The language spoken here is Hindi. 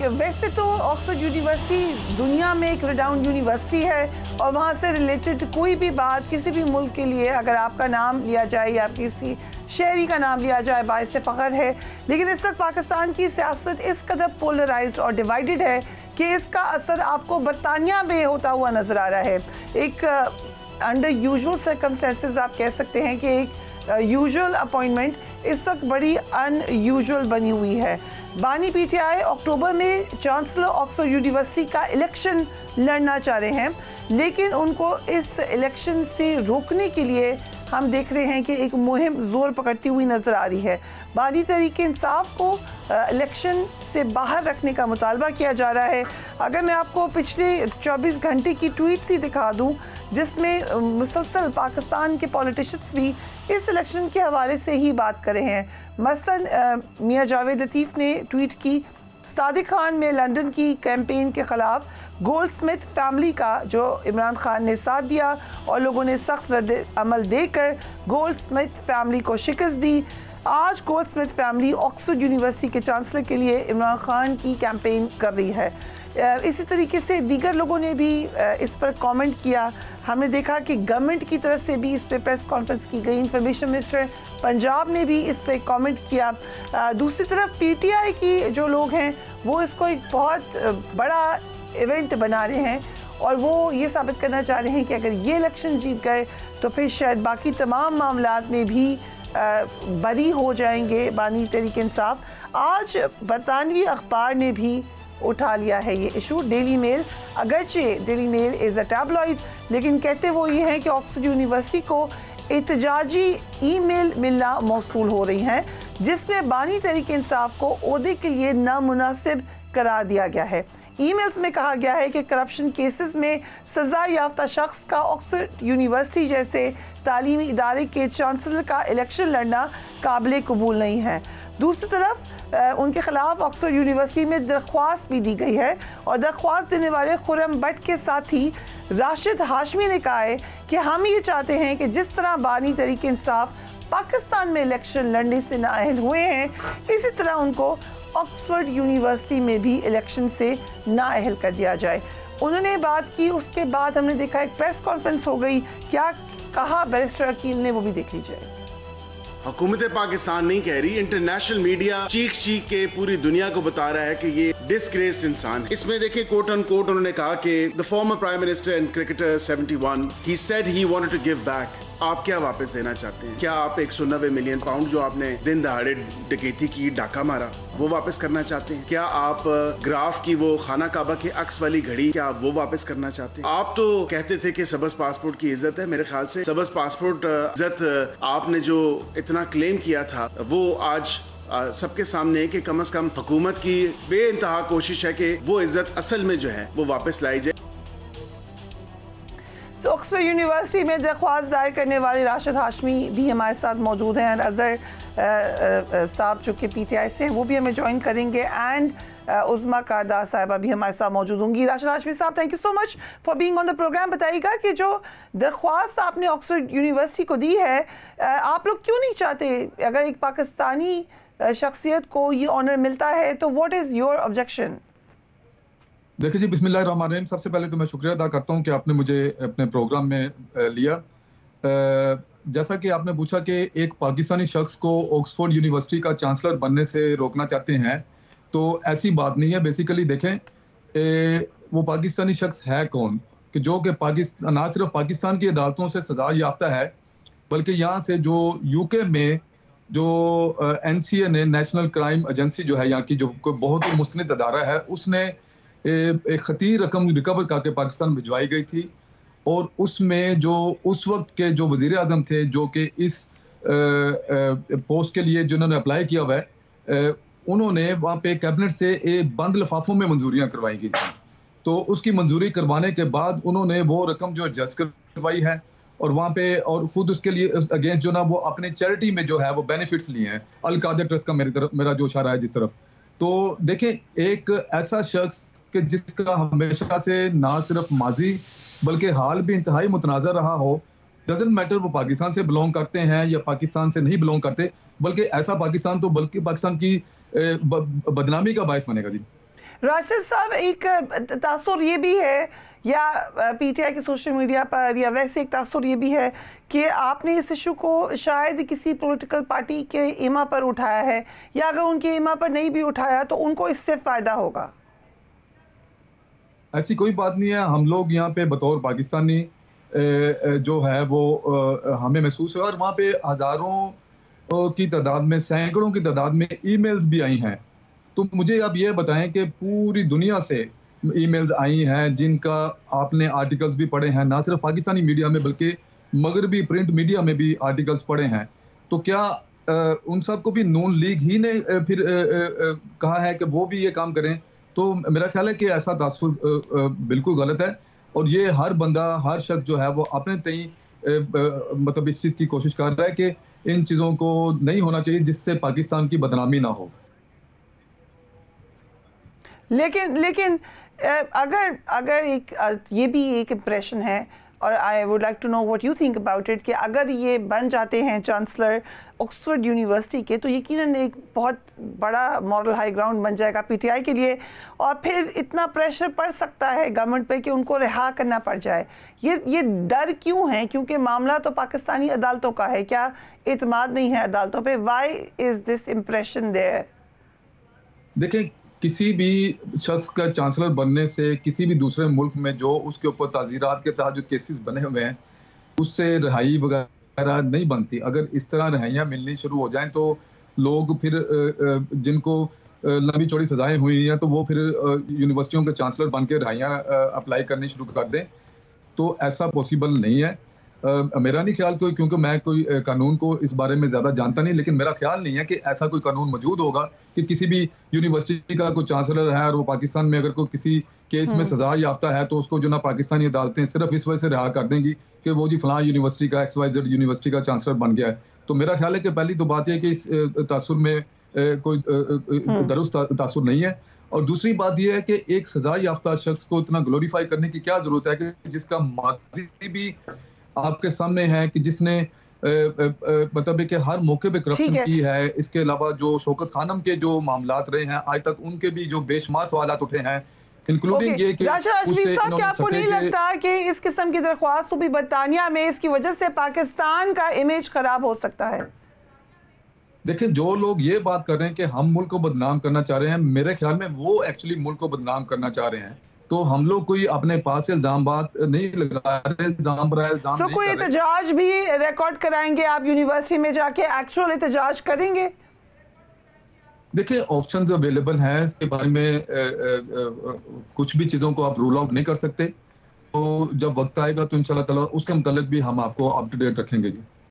वैसे तो ऑक्सफोर्ड यूनिवर्सिटी दुनिया में एक रिनाउंड यूनिवर्सिटी है और वहाँ से रिलेटेड कोई भी बात किसी भी मुल्क के लिए अगर आपका नाम लिया जाए या किसी शहरी का नाम लिया जाए बाइस फ़ख्र है। लेकिन इस वक्त पाकिस्तान की सियासत इस कदर पोलराइज्ड और डिवाइडेड है कि इसका असर आपको बरतानिया में होता हुआ नज़र आ रहा है। एक अंडर यूजुअल सर्कमस्टेंसेस आप कह सकते हैं कि एक यूजुअल अपॉइंटमेंट इस वक्त बड़ी अनयूजुअल बनी हुई है। बानी पीटीआई अक्टूबर में चांसलर ऑक्सफोर्ड यूनिवर्सिटी का इलेक्शन लड़ना चाह रहे हैं, लेकिन उनको इस इलेक्शन से रोकने के लिए हम देख रहे हैं कि एक मुहिम ज़ोर पकड़ती हुई नज़र आ रही है। बानी तहरीक-ए-इंसाफ को इलेक्शन से बाहर रखने का मुतालबा किया जा रहा है। अगर मैं आपको पिछले 24 घंटे की ट्वीट ही दिखा दूं जिसमें मुसलसल पाकिस्तान के पॉलिटिशियंस भी इस इलेक्शन के हवाले से ही बात कर रहे हैं। मसलन मियां जावेद लतीफ़ ने ट्वीट की, सादिक खान में लंदन की कैंपेन के ख़िलाफ़ गोल्डस्मिथ फैमिली का जो इमरान खान ने साथ दिया और लोगों ने सख्त रद्द अमल देकर गोल्डस्मिथ फैमिली को शिकस्त दी। आज गोल्डस्मिथ फैमिली ऑक्सफोर्ड यूनिवर्सिटी के चांसलर के लिए इमरान खान की कैंपेन कर रही है। इसी तरीके से दीगर लोगों ने भी इस पर कमेंट किया। हमने देखा कि गवर्नमेंट की तरफ से भी इस पर प्रेस कॉन्फ्रेंस की गई। इंफॉर्मेशन मिनिस्टर पंजाब ने भी इस पर कमेंट किया। दूसरी तरफ पीटीआई की जो लोग हैं वो इसको एक बहुत बड़ा इवेंट बना रहे हैं और वो ये साबित करना चाह रहे हैं कि अगर ये इलेक्शन जीत गए तो फिर शायद बाकी तमाम मामलात में भी बरी हो जाएंगे बानी तहरीक-ए-इंसाफ। आज बरतानवी अखबार ने भी उठा लिया है ये इशू। डेली मेल, अगरचे daily mail is a tabloid, लेकिन कहते वो ये हैं कि ऑक्सफोर्ड यूनिवर्सिटी को एहतजाजी ईमेल मिलना मौसूल हो रही हैं जिसमें बानी तहरीक-ए-इंसाफ को ओहदे के लिए नामुनासिब करार दिया गया है। ईमेल्स में कहा गया है कि करप्शन केसेस में सज़ा याफ्ता शख्स का ऑक्सफोर्ड यूनिवर्सिटी जैसे तालीमी इदारे के चांसलर का इलेक्शन लड़ना काबिल कबूल नहीं है। दूसरी तरफ उनके खिलाफ ऑक्सफोर्ड यूनिवर्सिटी में दरख्वास्त भी दी गई है और दरख्वास्त देने वाले खुर्रम भट्ट के साथ ही राशिद हाशमी ने कहा है कि हम ये चाहते हैं कि जिस तरह बानी तहरीक-ए-इंसाफ पाकिस्तान में इलेक्शन लड़ने से नाअहल हुए हैं, इसी तरह उनको ऑक्सफोर्ड यूनिवर्सिटी में भी इलेक्शन से नाअहल कर दिया जाए। उन्होंने बात की, उसके बाद हमने देखा एक प्रेस कॉन्फ्रेंस हो गई। क्या कहा बैरिस्टर अकील ने वो भी देख लीजिए। हुकूमत पाकिस्तान नहीं कह रही, इंटरनेशनल मीडिया चीख चीख के पूरी दुनिया को बता रहा है कि ये डिस्ग्रेस्ड इंसान है। इसमें देखिए कोट अन कोट उन्होंने कहा कि the former prime minister and cricketer 71 ही said he wanted to give back. आप क्या वापस देना चाहते हैं? क्या आप 190 मिलियन पाउंड जो आपने दिन दहाड़े डकैती की, डाका मारा, वो वापस करना चाहते हैं? क्या आप ग्राफ की वो खाना काबा के अक्स वाली घड़ी, क्या आप वो वापस करना चाहते हैं? आप तो कहते थे कि सबस पासपोर्ट की इज्जत है। मेरे ख्याल से सबस पासपोर्ट इज्जत आपने जो इतना क्लेम किया था वो आज सबके सामने है कि कम से कम हुकूमत की बेइंतहा कोशिश है कि वो इज्जत असल में जो है वो वापस लाई जाए। ऑक्सफोर्ड यूनिवर्सिटी में दरख्वास्त दायर करने वाले राशिद हाशमी भी हमारे साथ मौजूद हैं। अजहर साहब जो कि पीटीआई से हैं वो भी हमें ज्वाइन करेंगे एंड उज़मा कादा साहिबा भी हमारे साथ मौजूद होंगी। राशिद हाशमी साहब, thank you so much for being on the programme. बताइएगा कि जो दरख्वास्त आपने ऑक्सफोर्ड यूनिवर्सिटी को दी है, आप लोग क्यों नहीं चाहते, अगर एक पाकिस्तानी शख्सियत को ये ऑनर मिलता है तो व्हाट इज़ योर ऑब्जेक्शन? देखिए जी, बिस्मिल्लाहिर्रहमानिर्रहीम। सबसे पहले तो मैं शुक्रिया अदा करता हूँ कि आपने मुझे अपने प्रोग्राम में लिया। जैसा कि आपने पूछा कि एक पाकिस्तानी शख्स को ऑक्सफोर्ड यूनिवर्सिटी का चांसलर बनने से रोकना चाहते हैं, तो ऐसी बात नहीं है। बेसिकली देखें वो पाकिस्तानी शख्स है कौन, कि जो कि पाकिस्तान ना सिर्फ पाकिस्तान की अदालतों से सजा याफ्ता है बल्कि यहाँ से जो यूके में जो NCA ने, नेशनल क्राइम एजेंसी जो है यहाँ की, जो बहुत ही मुस्तनिद अदारा है, उसने एक खतीर रकम रिकवर करके पाकिस्तान भिजवाई गई थी और उसमें जो उस वक्त के जो वज़ीर आज़म थे जो कि इस पोस्ट के लिए जिन्होंने अप्लाई किया हुआ है, उन्होंने वहाँ पे कैबिनेट से एक बंद लिफाफों में मंजूरियाँ करवाई गई थी। तो उसकी मंजूरी करवाने के बाद उन्होंने वो रकम जो एडजस्ट करवाई है और वहाँ पे और खुद उसके लिए अगेंस्ट जो ना वो अपने चैरिटी में जो है वो बेनिफिट्स लिए हैं। अल कादर ट्रस्ट का मेरा जो इशारा है जिस तरफ, तो देखें एक ऐसा शख्स कि जिसका हमेशा से ना सिर्फ माजी बल्कि हाल भी इंतहाई मुतनाज़ा रहा हो, डजंट मैटर वो पाकिस्तान से बिलोंग करते हैं या पाकिस्तान से नहीं बिलोंग करते, बल्कि ऐसा पाकिस्तान तो बल्कि पाकिस्तान की बदनामी का बायस बनेगा। जी राशिद साहब, एक तासुर ये भी है, या पीटीआई के सोशल मीडिया पर, या वैसे एक तासुर ये भी है कि आपने इस इशू को शायद किसी पॉलिटिकल पार्टी के इमा पर उठाया है, या अगर उनके इमा पर नहीं भी उठाया तो उनको इससे फ़ायदा होगा। ऐसी कोई बात नहीं है। हम लोग यहाँ पे बतौर पाकिस्तानी जो है वो हमें महसूस है, और वहाँ पे हज़ारों की तादाद में, सैकड़ों की तादाद में ईमेल्स भी आई हैं। तो मुझे आप ये बताएं कि पूरी दुनिया से ईमेल्स आई हैं जिनका आपने आर्टिकल्स भी पढ़े हैं, ना सिर्फ पाकिस्तानी मीडिया में बल्कि मगरबी प्रिंट मीडिया में भी आर्टिकल्स पढ़े हैं। तो क्या उन सब को भी नून लीग ही ने फिर कहा है कि वो भी ये काम करें? तो मेरा ख्याल है कि ऐसा तासुर बिल्कुल गलत है, और ये हर बंदा, हर शख्स जो है वो अपने तई मतलब इस चीज़ की कोशिश कर रहा है कि इन चीज़ों को नहीं होना चाहिए जिससे पाकिस्तान की बदनामी ना हो। लेकिन अगर एक ये भी एक इम्प्रेशन है, और I would like to know what you think about it, कि अगर ये बन जाते हैं चांसलर ऑक्सफोर्ड यूनिवर्सिटी के, तो यकीनन एक बहुत बड़ा मॉरल हाई ग्राउंड बन जाएगा पीटीआई के लिए, और फिर इतना प्रेशर पड़ सकता है गवर्नमेंट पे कि उनको रिहा करना पड़ जाए। ये डर क्यों है? क्योंकि मामला तो पाकिस्तानी अदालतों का है। क्या एतमाद नहीं है अदालतों पे? Why is this impression there? देखिए, किसी भी शख्स का चांसलर बनने से किसी भी दूसरे मुल्क में जो उसके ऊपर ताज़ीरात के तहत जो केसेस बने हुए हैं उससे रिहाई वगैरह नहीं बनती। अगर इस तरह रिहाइयाँ मिलनी शुरू हो जाएं तो लोग फिर जिनको लंबी चौड़ी सजाएं हुई हैं तो वो फिर यूनिवर्सिटियों के चांसलर बन के रिहाइयाँ अप्लाई करनी शुरू कर दें। तो ऐसा पॉसिबल नहीं है। मेरा नहीं ख्याल कोई, क्योंकि मैं कोई कानून को इस बारे में ज़्यादा जानता नहीं, लेकिन मेरा ख्याल नहीं है कि ऐसा कोई कानून मौजूद होगा कि किसी भी यूनिवर्सिटी का कोई चांसलर है और वो पाकिस्तान में अगर कोई किसी केस में सजा याफ्ता है तो उसको जो ना पाकिस्तानी अदालतें सिर्फ इस वजह से रिहा कर देंगी कि वो जी फलां यूनिवर्सिटी का XYZ यूनिवर्सिटी का चांसलर बन गया है। तो मेरा ख्याल है कि पहली तो बात यह कि इस तासुर में कोई दुरुस्त तासुर नहीं है, और दूसरी बात यह है कि एक सजा याफ्ता शख्स को इतना ग्लोरीफाई करने की क्या जरूरत है कि जिसका माजी भी आपके सामने है, कि जिसने मतलब कि हर मौके पे करप्शन की है। इसके अलावा जो शौकत खानम के जो मामलात रहे हैं आज तक, उनके भी जो बेशुमार सवालात उठे हैं, इंक्लूडिंग ये कि उससे क्या आपको नहीं लगता कि इस किस्म की दरख्वास्त भी बरतानिया में इसकी वजह से पाकिस्तान का इमेज खराब हो सकता है? देखिए, जो लोग ये बात कर रहे हैं कि हम मुल्क को बदनाम करना चाह रहे हैं, मेरे ख्याल में वो एक्चुअली मुल्क को बदनाम करना चाह रहे हैं। तो हम लोग कोई अपने पास से इल्जाम बात नहीं लगा रहे, इल्जाम पर इल्जाम नहीं कर रहे। कोई एहतजाज भी रिकॉर्ड कराएंगे आप यूनिवर्सिटी में जाके, एक्चुअल एहतजाज करेंगे? देखिए, ऑप्शंस अवेलेबल हैं, इसके बारे में कुछ भी चीज़ों को आप रूल आउट नहीं कर सकते। तो जब वक्त आएगा तो इंशाल्लाह ताला उसके मुतालिक भी हम आपको अप टू डेट रखेंगे जी।